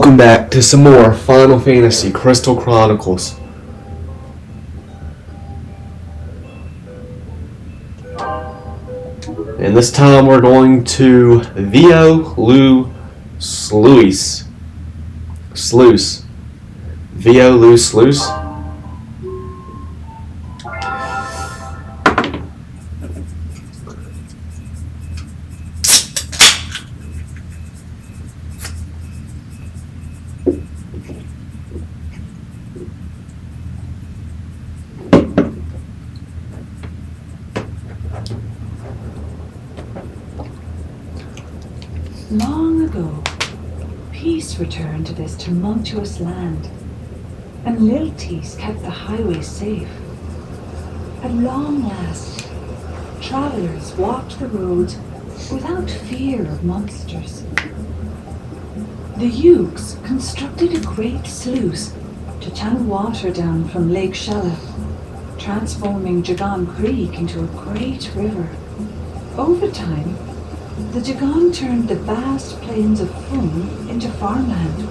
Welcome back to some more Final Fantasy Crystal Chronicles. And this time we're going to Sluice. Sluice. Long ago, peace returned to this tumultuous land, and Lilties kept the highways safe. At long last, travelers walked the roads without fear of monsters. The Yugs constructed a great sluice to channel water down from Lake Shella, transforming Jagan Creek into a great river. Over time, the Jagan turned the vast plains of Fung into farmland,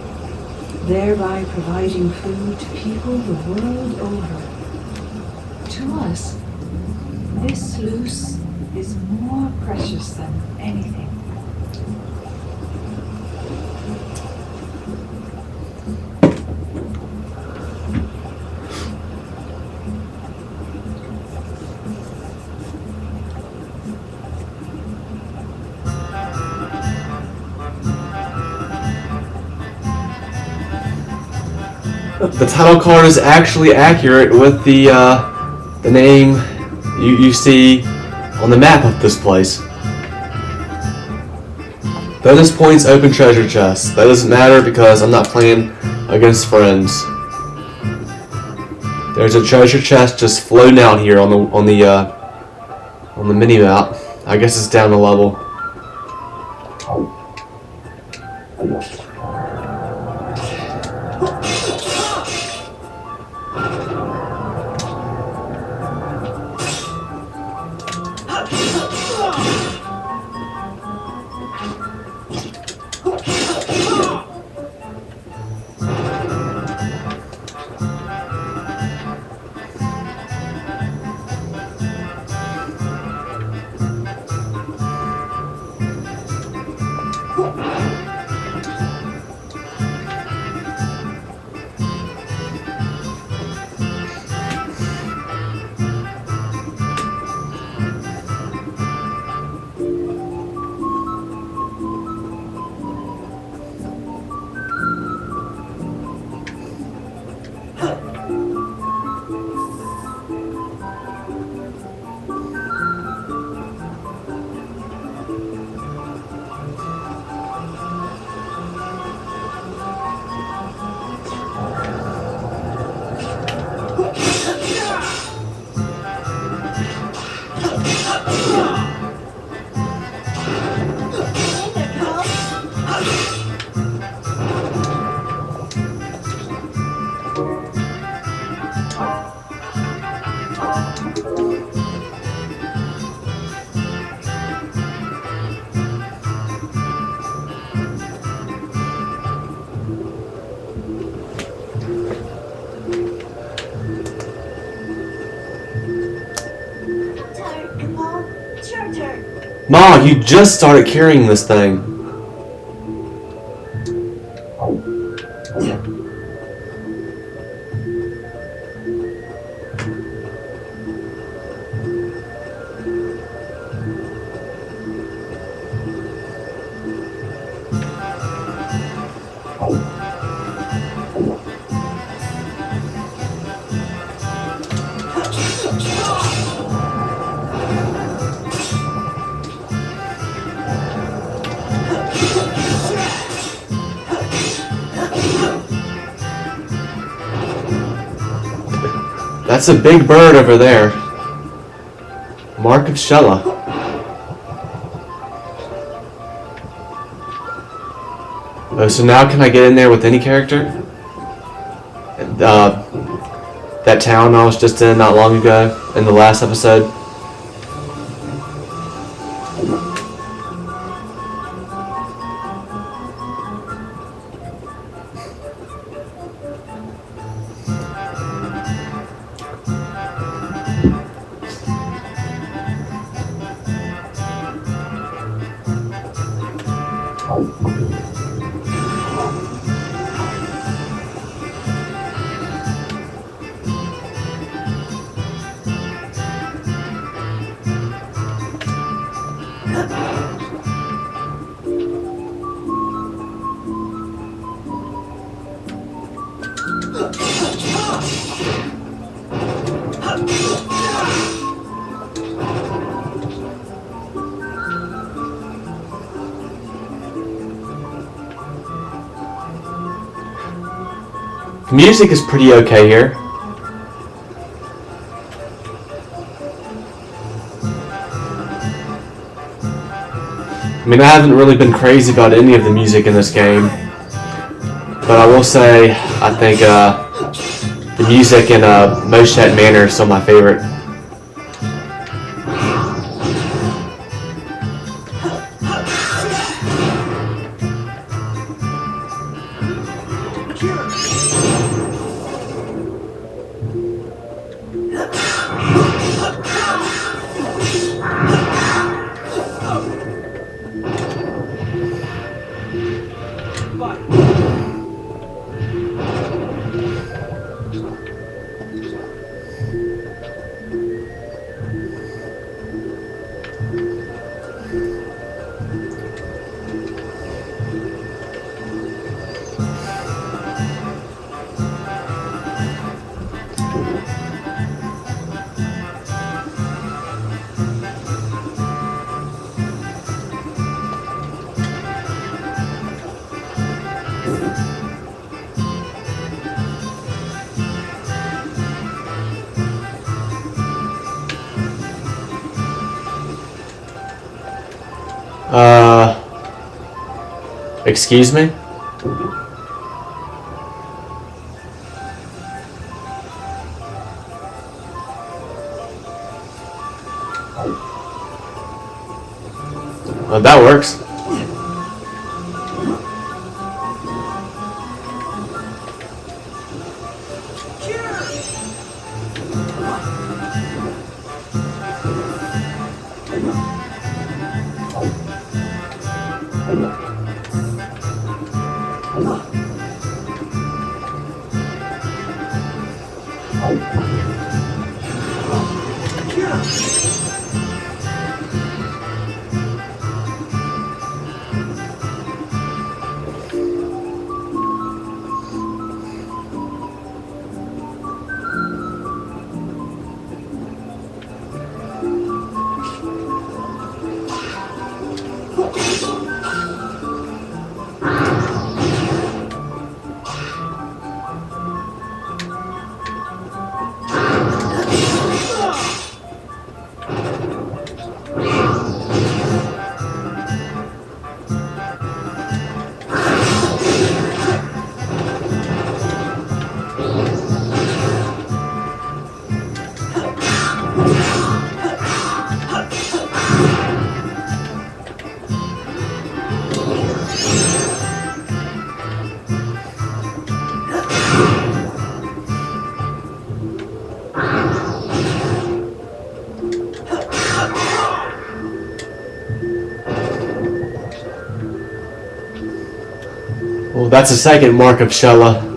thereby providing food to people the world over. To us, this sluice is more precious than anything. The title card is actually accurate with the name you see on the map of this place. Bonus points, open treasure chests. That doesn't matter because I'm not playing against friends. There's a treasure chest just floating out here on the mini map. I guess it's down a level. Ma, you just started carrying this thing. That's a big bird over there. Mark of Shella. Oh, so now can I get in there with any character? That town I was just in not long ago, in the last episode. The music is pretty okay here. I mean, I haven't really been crazy about any of the music in this game, but I will say I think the music in Motion Manor is still my favorite. Excuse me? That works. Well, that's the second mark of Shella.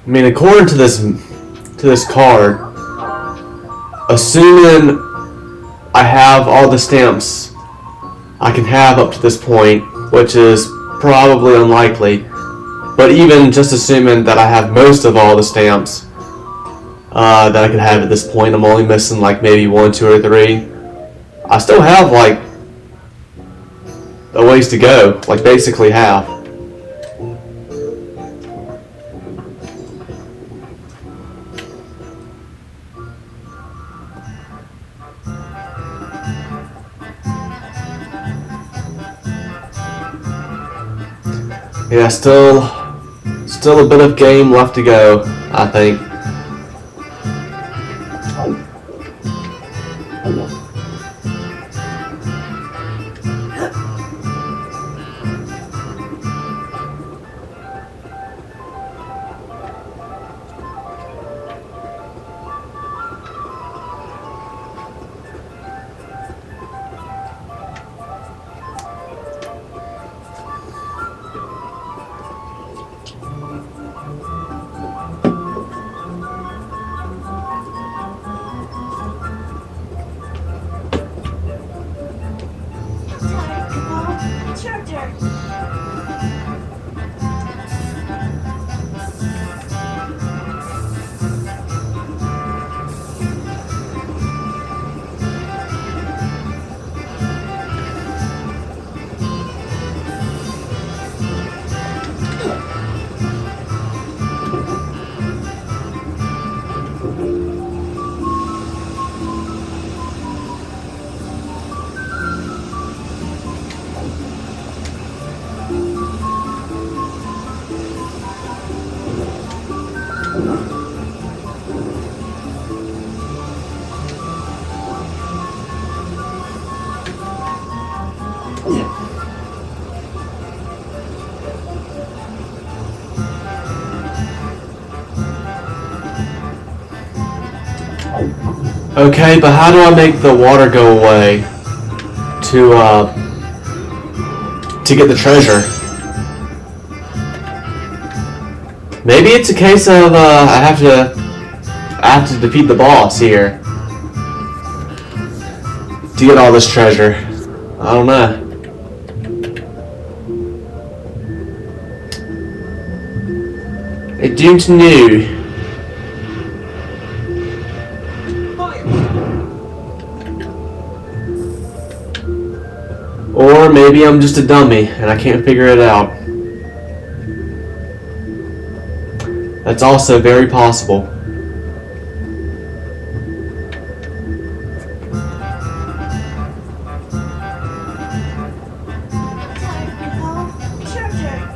I mean, according to this card, assuming I have all the stamps I can have up to this point, which is probably unlikely, but even just assuming that I have most of all the stamps that I could have at this point, I'm only missing like maybe 1, 2, or 3. I still have like a ways to go, like basically half. Yeah, still a bit of game left to go, I think. It's your turn. Okay, but how do I make the water go away to get the treasure? Maybe it's a case of I have to defeat the boss here to get all this treasure. I don't know. I don't know. Or maybe I'm just a dummy and I can't figure it out. That's also very possible. It's your turn.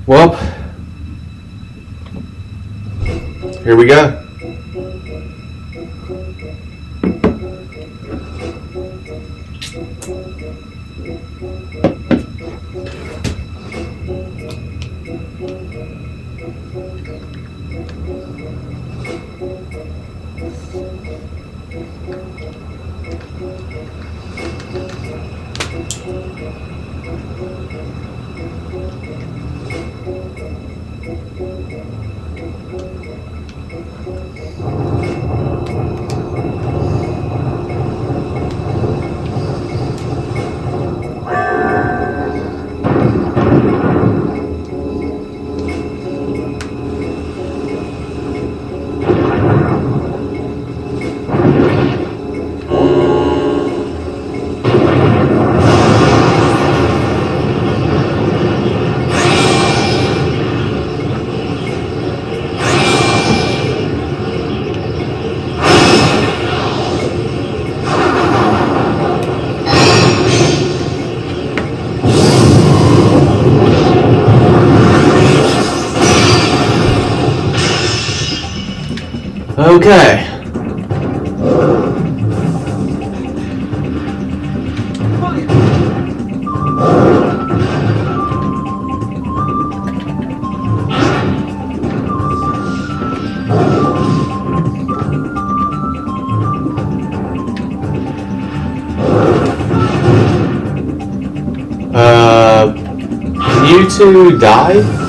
Well, here we go. Okay. Can you two die?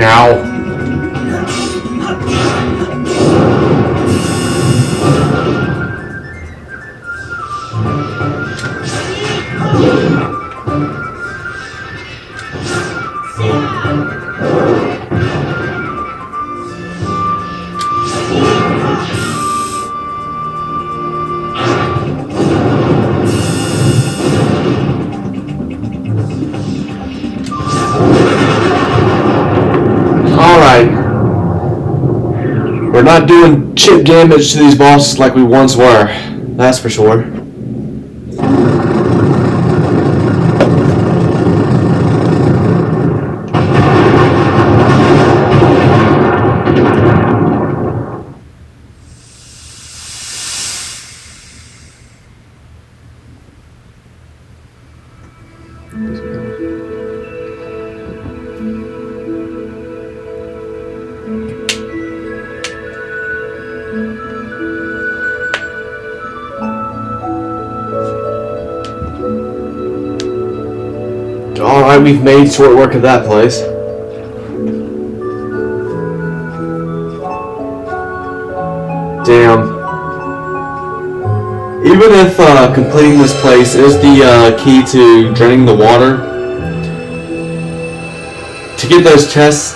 Ow. Alright. We're not doing chip damage to these bosses like we once were. That's for sure. Alright, we've made short work of that place. Damn. Even if completing this place is the key to draining the water, to get those chests,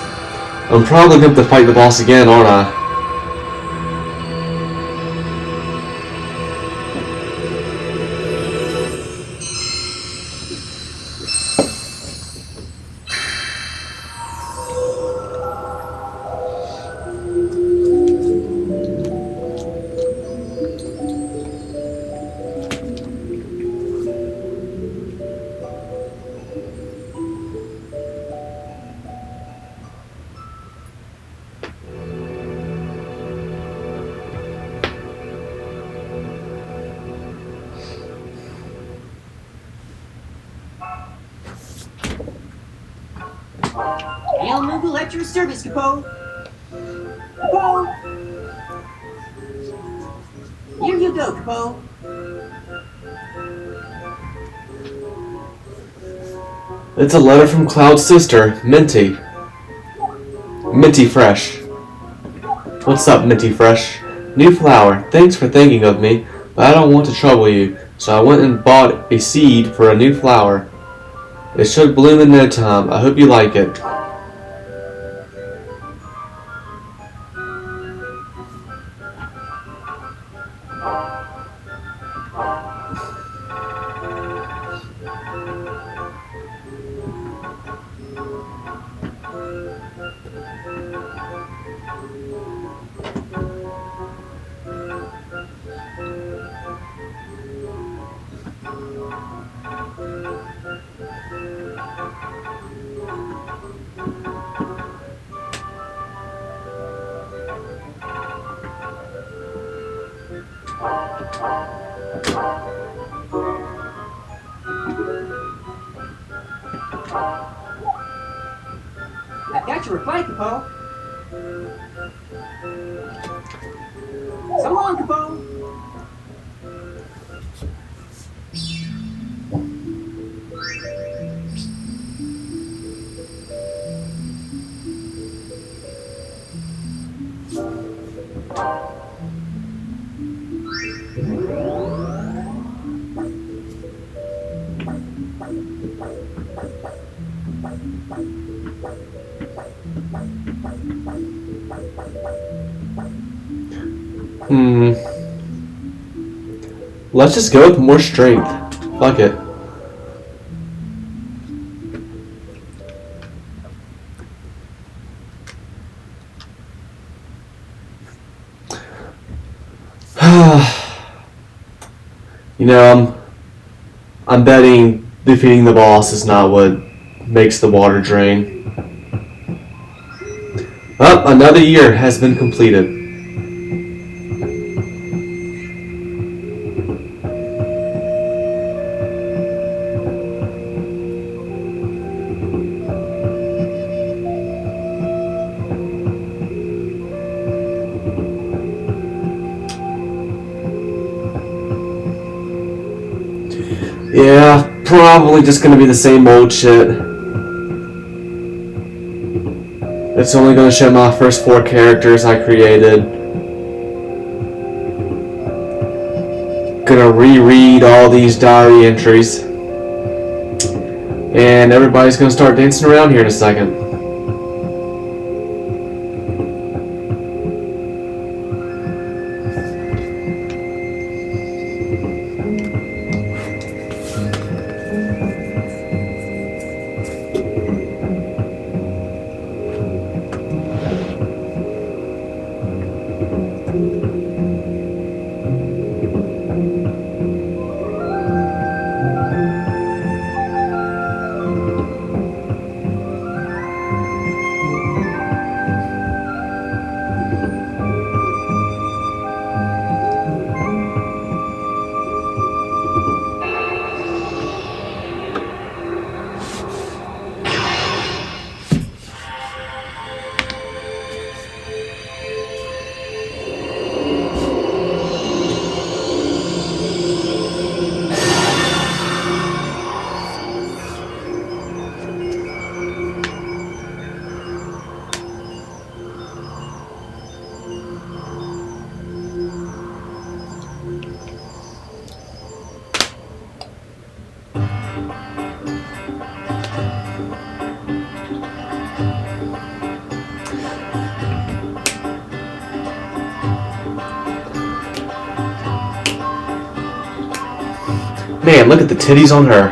I'm probably going to have to fight the boss again, aren't I? I'll move at your service, Capo. Capo! Here you go, Capo. It's a letter from Cloud's sister, Minty. Minty Fresh. What's up, Minty Fresh? New flower. Thanks for thinking of me, but I don't want to trouble you, so I went and bought a seed for a new flower. It should bloom in no time. I hope you like it. I've got your reply, Capo. So long, Capo. Let's just go with more strength. Fuck it. You know, I'm betting defeating the boss is not what makes the water drain. Oh, another year has been completed. Yeah, probably just gonna be the same old shit. It's only gonna show my first 4 characters I created. Gonna reread all these diary entries. And everybody's gonna start dancing around here in a second. Man, look at the titties on her.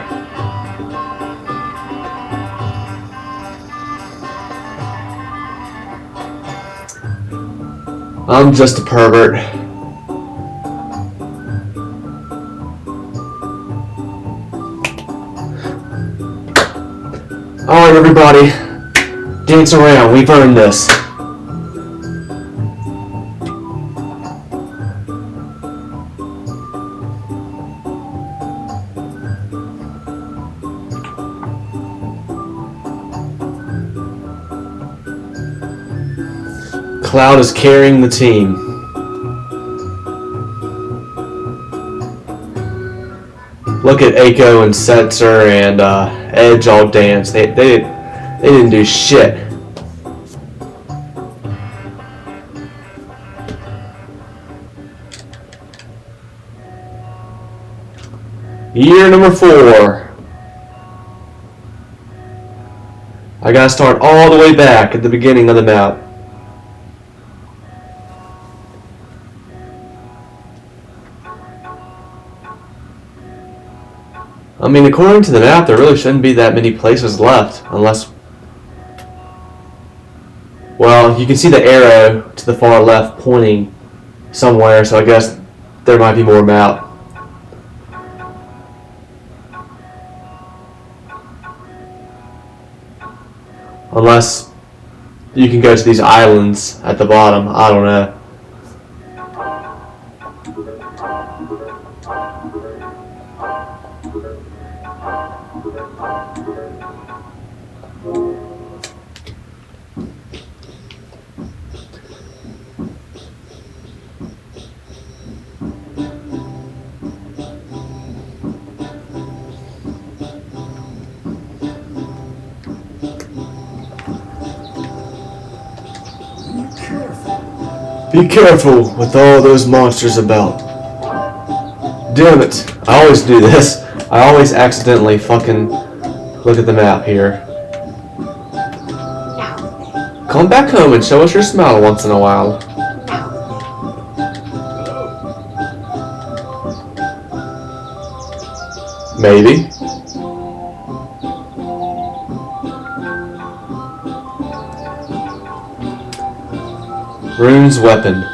I'm just a pervert. Alright, everybody. Dance around. We've earned this. Cloud is carrying the team. Look at Aiko and Setzer and Edge all dance. They didn't do shit. Year number 4. I gotta start all the way back at the beginning of the map. I mean, according to the map, there really shouldn't be that many places left, unless... Well, you can see the arrow to the far left pointing somewhere, so I guess there might be more map. Unless you can go to these islands at the bottom, I don't know. Be careful with all those monsters about. Damn it, I always do this. I always accidentally fucking look at the map here. Come back home and show us your smile once in a while. Maybe. Rune's weapon.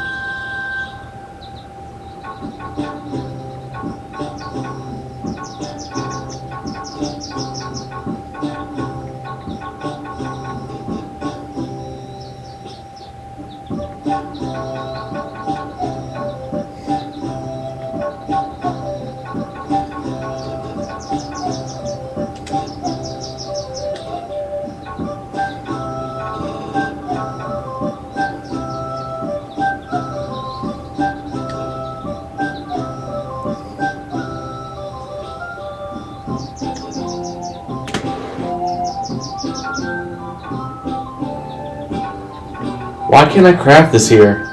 Why can't I craft this here?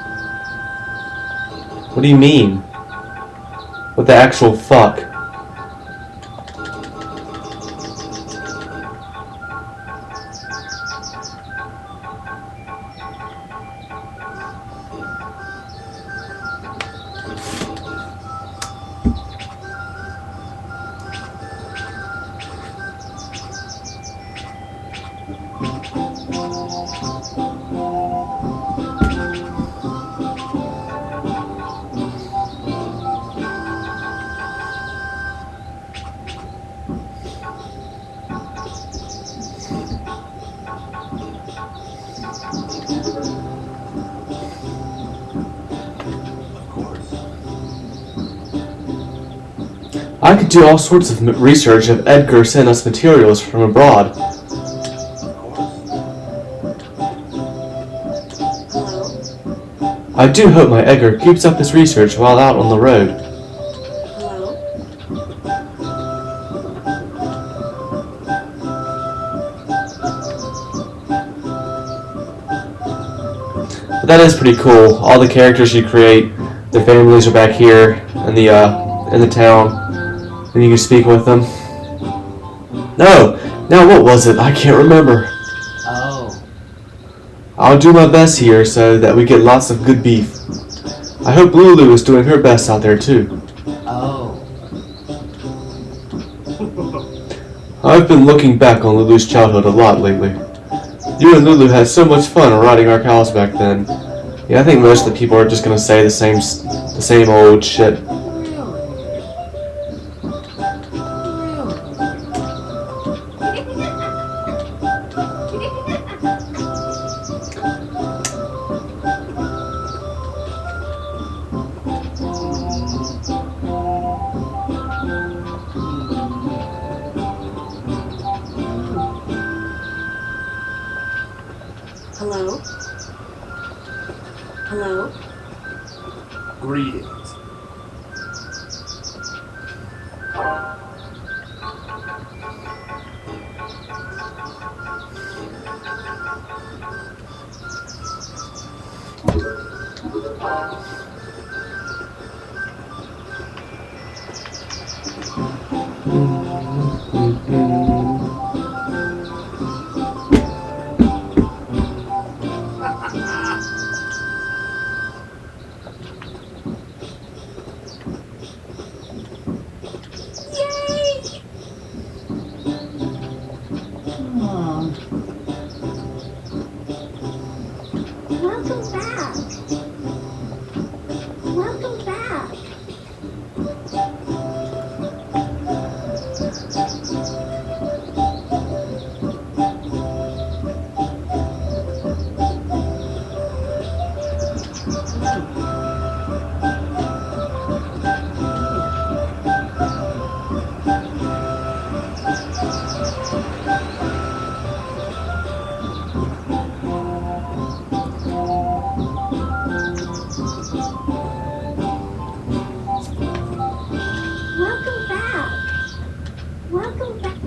What do you mean? What the actual fuck? I could do all sorts of research if Edgar sent us materials from abroad. Hello? I do hope my Edgar keeps up his research while out on the road. Hello? But that is pretty cool. All the characters you create, their families are back here in the town, and you can speak with them. No! Now what was it? I can't remember. Oh. I'll do my best here so that we get lots of good beef. I hope Lulu is doing her best out there too. Oh. I've been looking back on Lulu's childhood a lot lately. You and Lulu had so much fun riding our cows back then. Yeah, I think most of the people are just gonna say the same old shit. Hello? Hello? Greetings. Welcome back. Welcome back. Welcome back. Welcome back.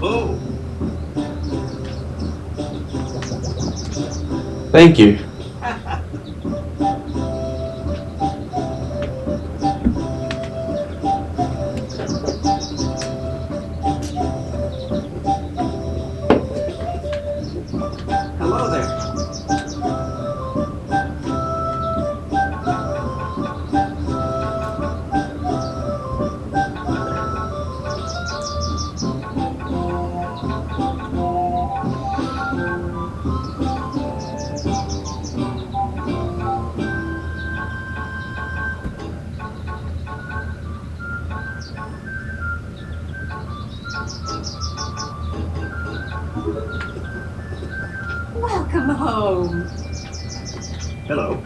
Oh, Thank you. Hello there. Welcome home. hello.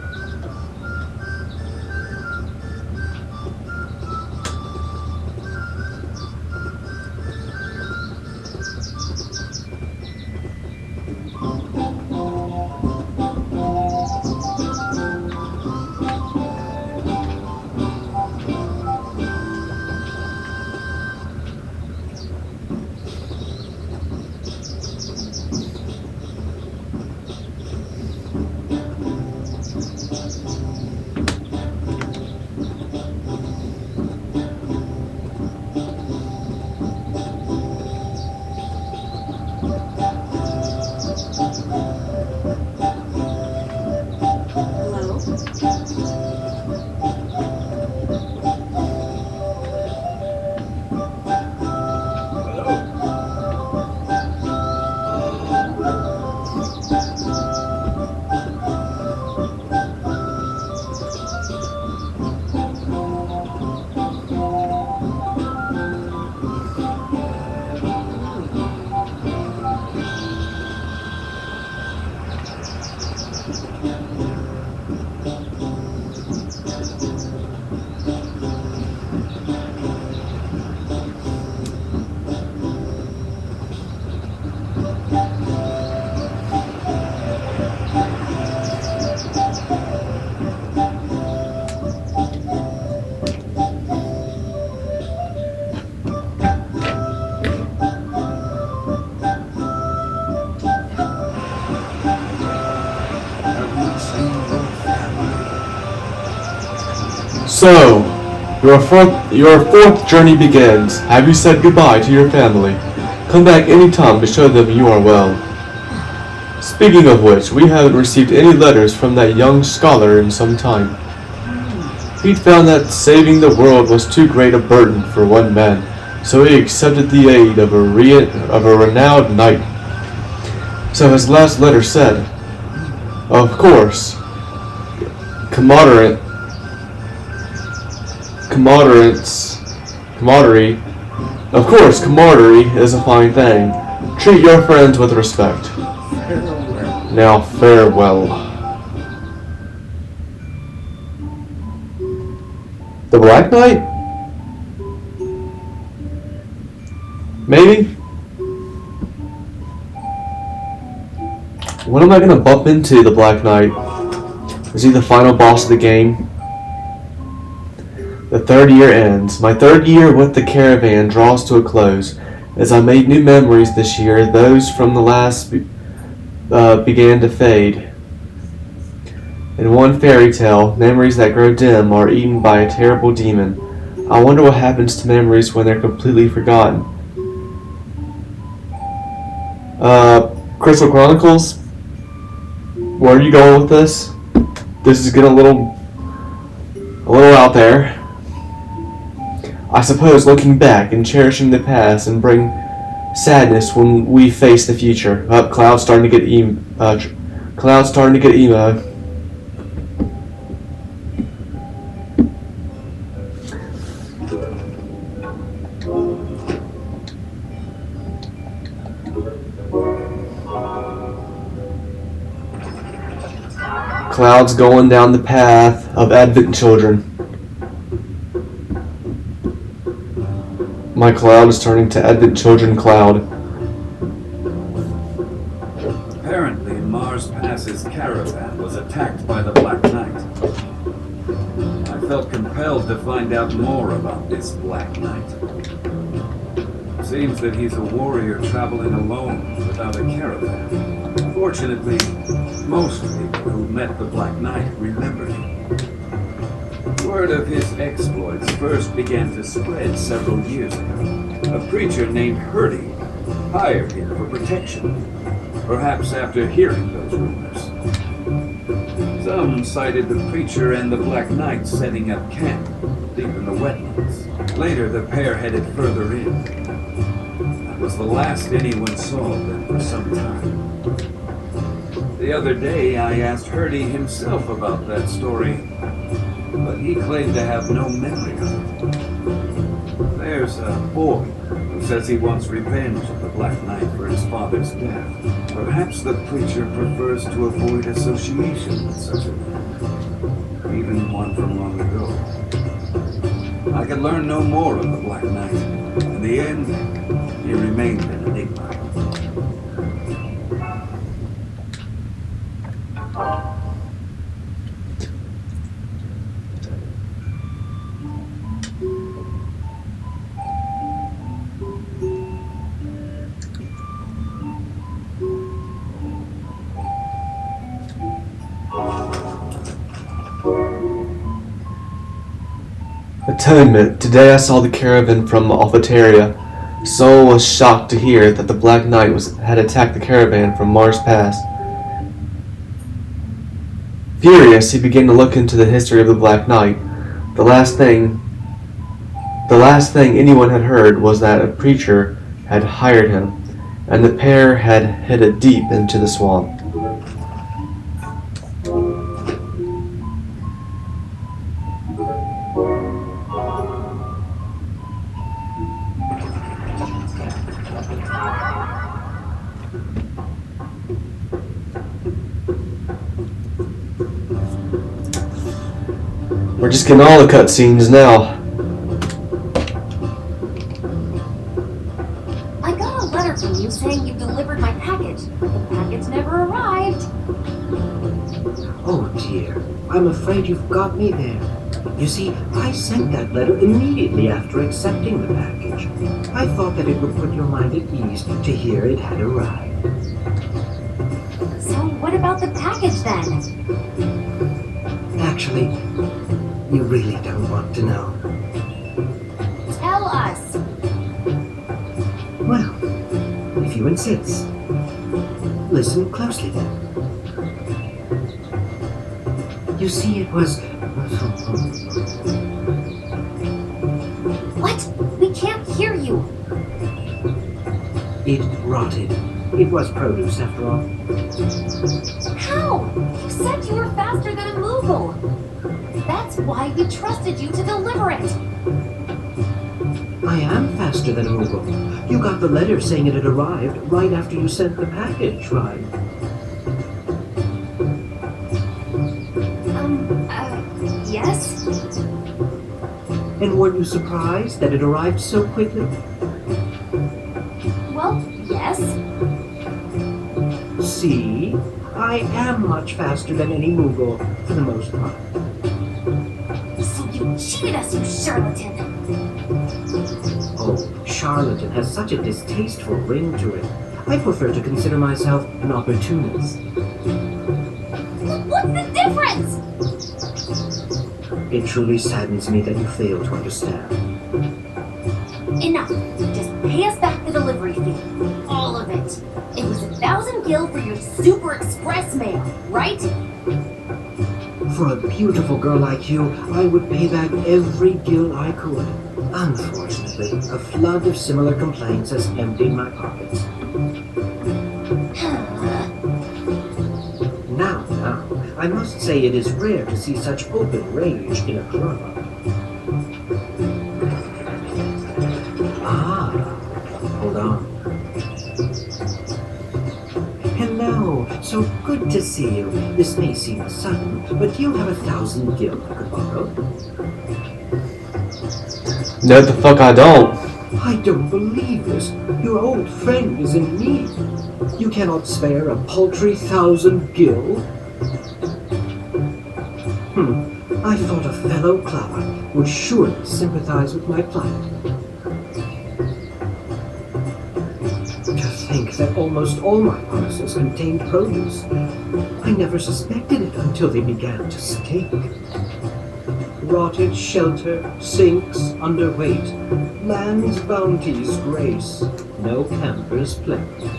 Hello? So, your fourth journey begins. Have you said goodbye to your family? Come back anytime to show them you are well. Speaking of which, we haven't received any letters from that young scholar in some time. He'd found that saving the world was too great a burden for one man, so he accepted the aid of a renowned knight. So his last letter said, "Of course, camaraderie, camaraderie is a fine thing. Treat your friends with respect. Now farewell." The Black Knight? Maybe? What am I gonna bump into the Black Knight? Is he the final boss of the game? The third year ends. My third year with the caravan draws to a close. As I made new memories this year, those from the last began to fade. In one fairy tale, memories that grow dim are eaten by a terrible demon. I wonder what happens to memories when they're completely forgotten. Crystal Chronicles? Where are you going with this? This is getting a little out there. I suppose looking back and cherishing the past and bring sadness when we face the future. Cloud's starting to get emo. Cloud's going down the path of Advent children. My Cloud is turning to Advent children Cloud. Apparently, Mars Pass's caravan was attacked by the Black Knight. I felt compelled to find out more about this Black Knight. Seems that he's a warrior traveling alone without a caravan. Fortunately, most people who met the Black Knight remember him. Word of his exploits first began to spread several years ago. A preacher named Hurdy hired him for protection, perhaps after hearing those rumors. Some cited the preacher and the Black Knight setting up camp deep in the wetlands. Later, the pair headed further in. That was the last anyone saw of them for some time. The other day, I asked Hurdy himself about that story, but he claimed to have no memory of it. There's a boy who says he wants revenge of the Black Knight for his father's death. Perhaps the preacher prefers to avoid association with such a man, even one from long ago. I could learn no more of the Black Knight. In the end, he remained an enigma. Atonement. Today I saw the caravan from Alphataria. Sol was shocked to hear that the Black Knight had attacked the caravan from Mars Pass. Furious, he began to look into the history of the Black Knight. The last thing anyone had heard was that a preacher had hired him, and the pair had headed deep into the swamp. We're just getting all the cutscenes now. I got a letter from you saying you delivered my package. The package never arrived. Oh dear, I'm afraid you've got me there. You see, I sent that letter immediately after accepting the package. I thought that it would put your mind at ease to hear it had arrived. So what about the package then? Actually, you really don't want to know. Tell us. Well, if you insist. Listen closely then. You see, it was It was produce, after all. How? You said you were faster than a Moogle. That's why we trusted you to deliver it. I am faster than a Moogle. You got the letter saying it had arrived right after you sent the package, right? Yes? And were you surprised that it arrived so quickly? Well, yes. See? I am much faster than any Moogle, for the most part. So you cheated us, you charlatan. Oh, charlatan has such a distasteful ring to it. I prefer to consider myself an opportunist. What's the difference? It truly saddens me that you fail to understand. Enough. Just pay us back the delivery fee. All of it. It was 1,000 gil for your super express mail, right? For a beautiful girl like you, I would pay back every gil I could. Unfortunately, a flood of similar complaints has emptied my pockets. Now, I must say it is rare to see such open rage in a club. Ah, hold on. Hello, so good to see you. This may seem sudden, but you have 1,000 gil I could borrow. No, the fuck I don't. I don't believe this. Your old friend is in need. You cannot spare a paltry 1,000 gil? I thought a fellow clower would surely sympathize with my plight. To think that almost all my parcels contained produce. I never suspected it until they began to stink. Rotted shelter, sinks underweight, land's bounties grace, no campers plenty.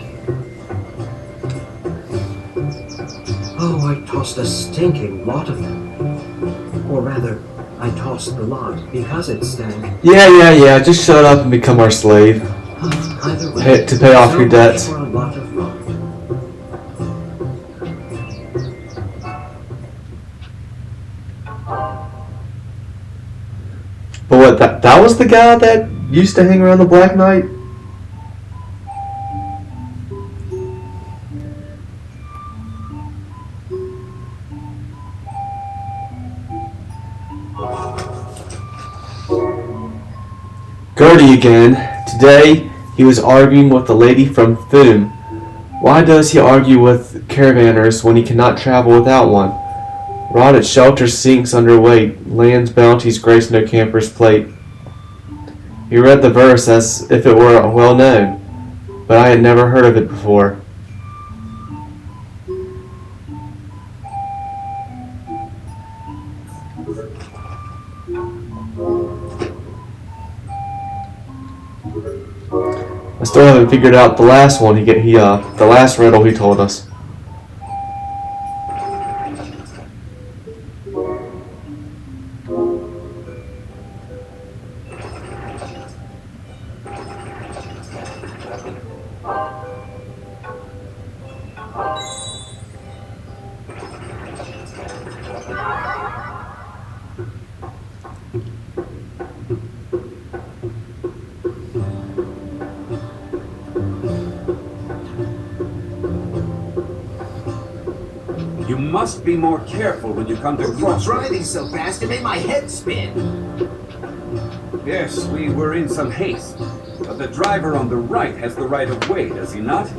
Oh, I tossed a stinking lot of them. Or rather, I tossed the lot because it stank. Yeah. Just shut up and become our slave. Either way, To pay off so your much debts. for a lot of rot. But what, that was the guy that used to hang around the Black Knight? Gertie again. Today, he was arguing with the lady from Foom. Why does he argue with caravanners when he cannot travel without one? Rotted shelter sinks underweight, land's bounties grace no camper's plate. He read the verse as if it were well known, but I had never heard of it before. I still haven't figured out the last one the last riddle he told us. You must be more careful when you come to You were crossroads. driving so fast it made my head spin. Yes, we were in some haste. But the driver on the right has the right of way, does he not?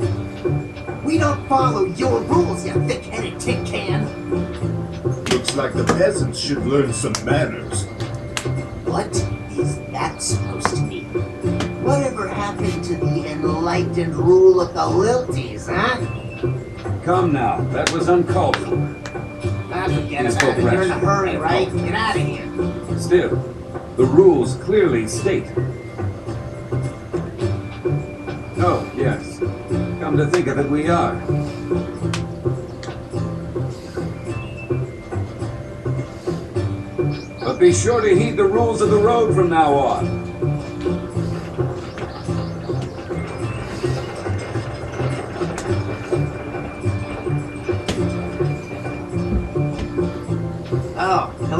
We don't follow your rules, you thick-headed tin can. Looks like the peasants should learn some manners. What is that supposed to mean? Whatever happened to the enlightened rule of the Lilties, huh? Come now, that was uncalled for. Forget about it. You're in a hurry, right? Get out of here. Still, the rules clearly state. Oh, yes. Come to think of it, we are. But be sure to heed the rules of the road from now on.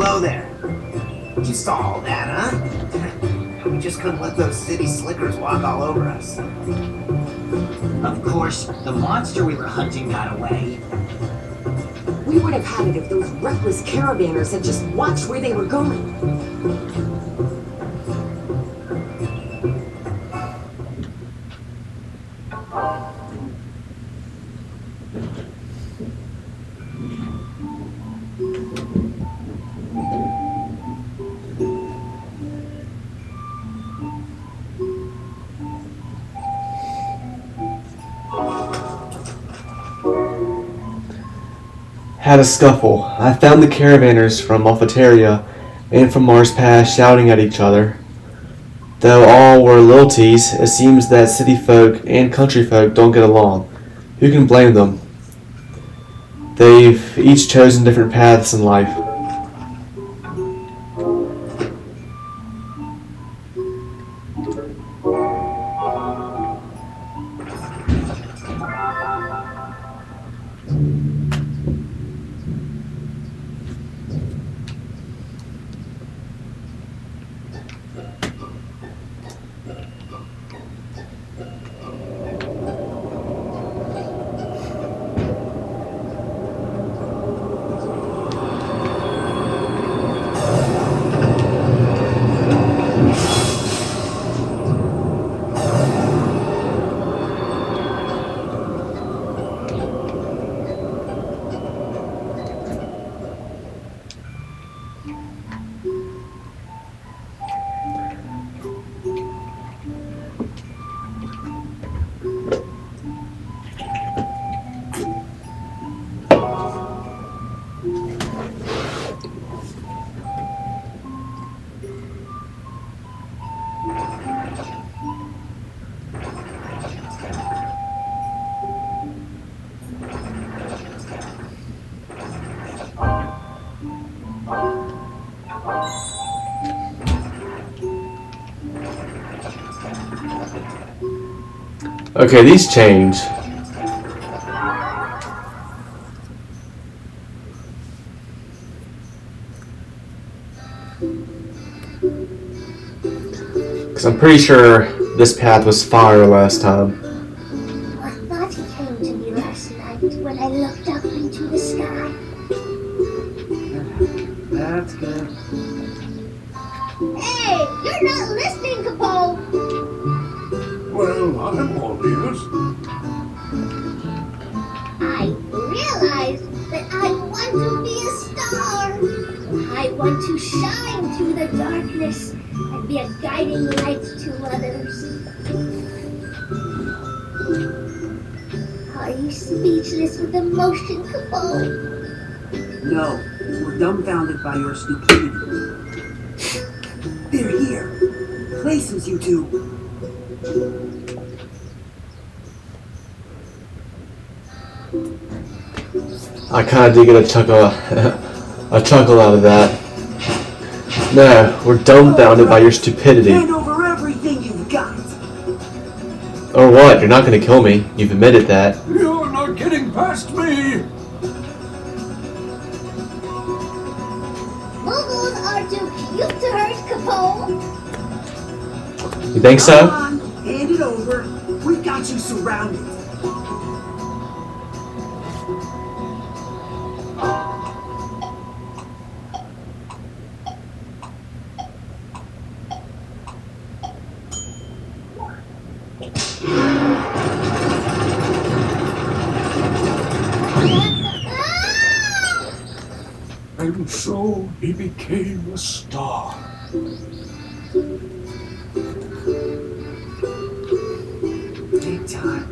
Hello there. You saw all that, huh? We just couldn't let those city slickers walk all over us. Of course, the monster we were hunting got away. We would have had it if those reckless caravanners had just watched where they were going. Had a scuffle. I found the caravanners from Alphateria and from Mars Pass shouting at each other. Though all were lilties, it seems that city folk and country folk don't get along. Who can blame them? They've each chosen different paths in life. Okay, these change. Because I'm pretty sure this path was fire last time. I thought he came to me last night when I looked up into the sky. That's good. Hey, you're not listening, Capone! Well, I'm all ears. I realized that I want to be a star. I want to shine through the darkness and be a guiding light to others. Are you speechless with emotion, Capone? No, we're dumbfounded by your stupidity. They're here. Places, you two. I kind of did get a chuckle out of that. No, we're dumbfounded by your stupidity. Hand over everything you've got. Or what? You're not going to kill me. You've admitted that. You're not getting past me! Muggles are too cute to hurt, Capone. You think Come so? on, hand it over. We've got you surrounded. And so he became a star. Take time.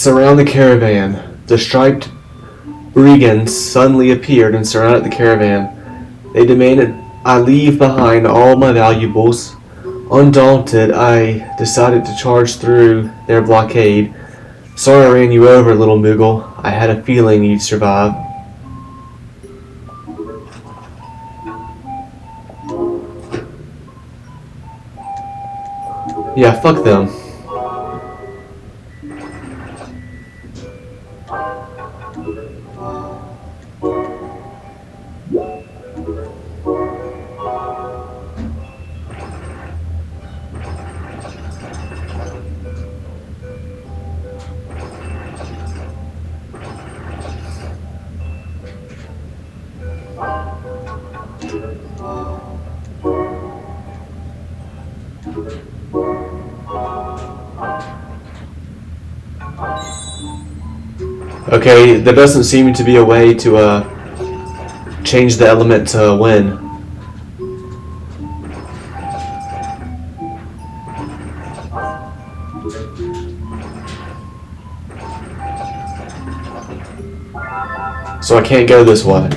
Surround the caravan. The striped brigands suddenly appeared and surrounded the caravan. They demanded I leave behind all my valuables. Undaunted, I decided to charge through their blockade. Sorry I ran you over, little Moogle. I had a feeling you'd survive. Yeah, fuck them. Okay, there doesn't seem to be a way to change the element to win. So I can't go this way.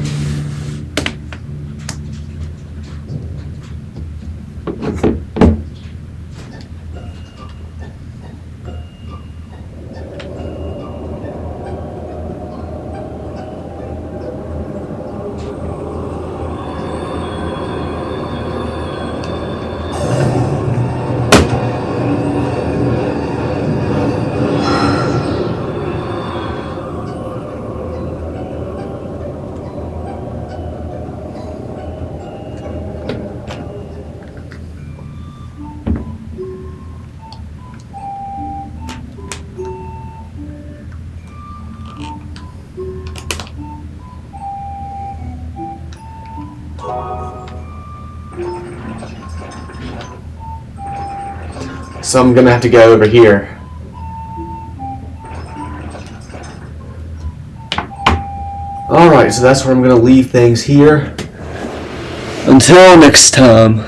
So I'm gonna have to go over here. Alright, so that's where I'm gonna leave things here. Until next time.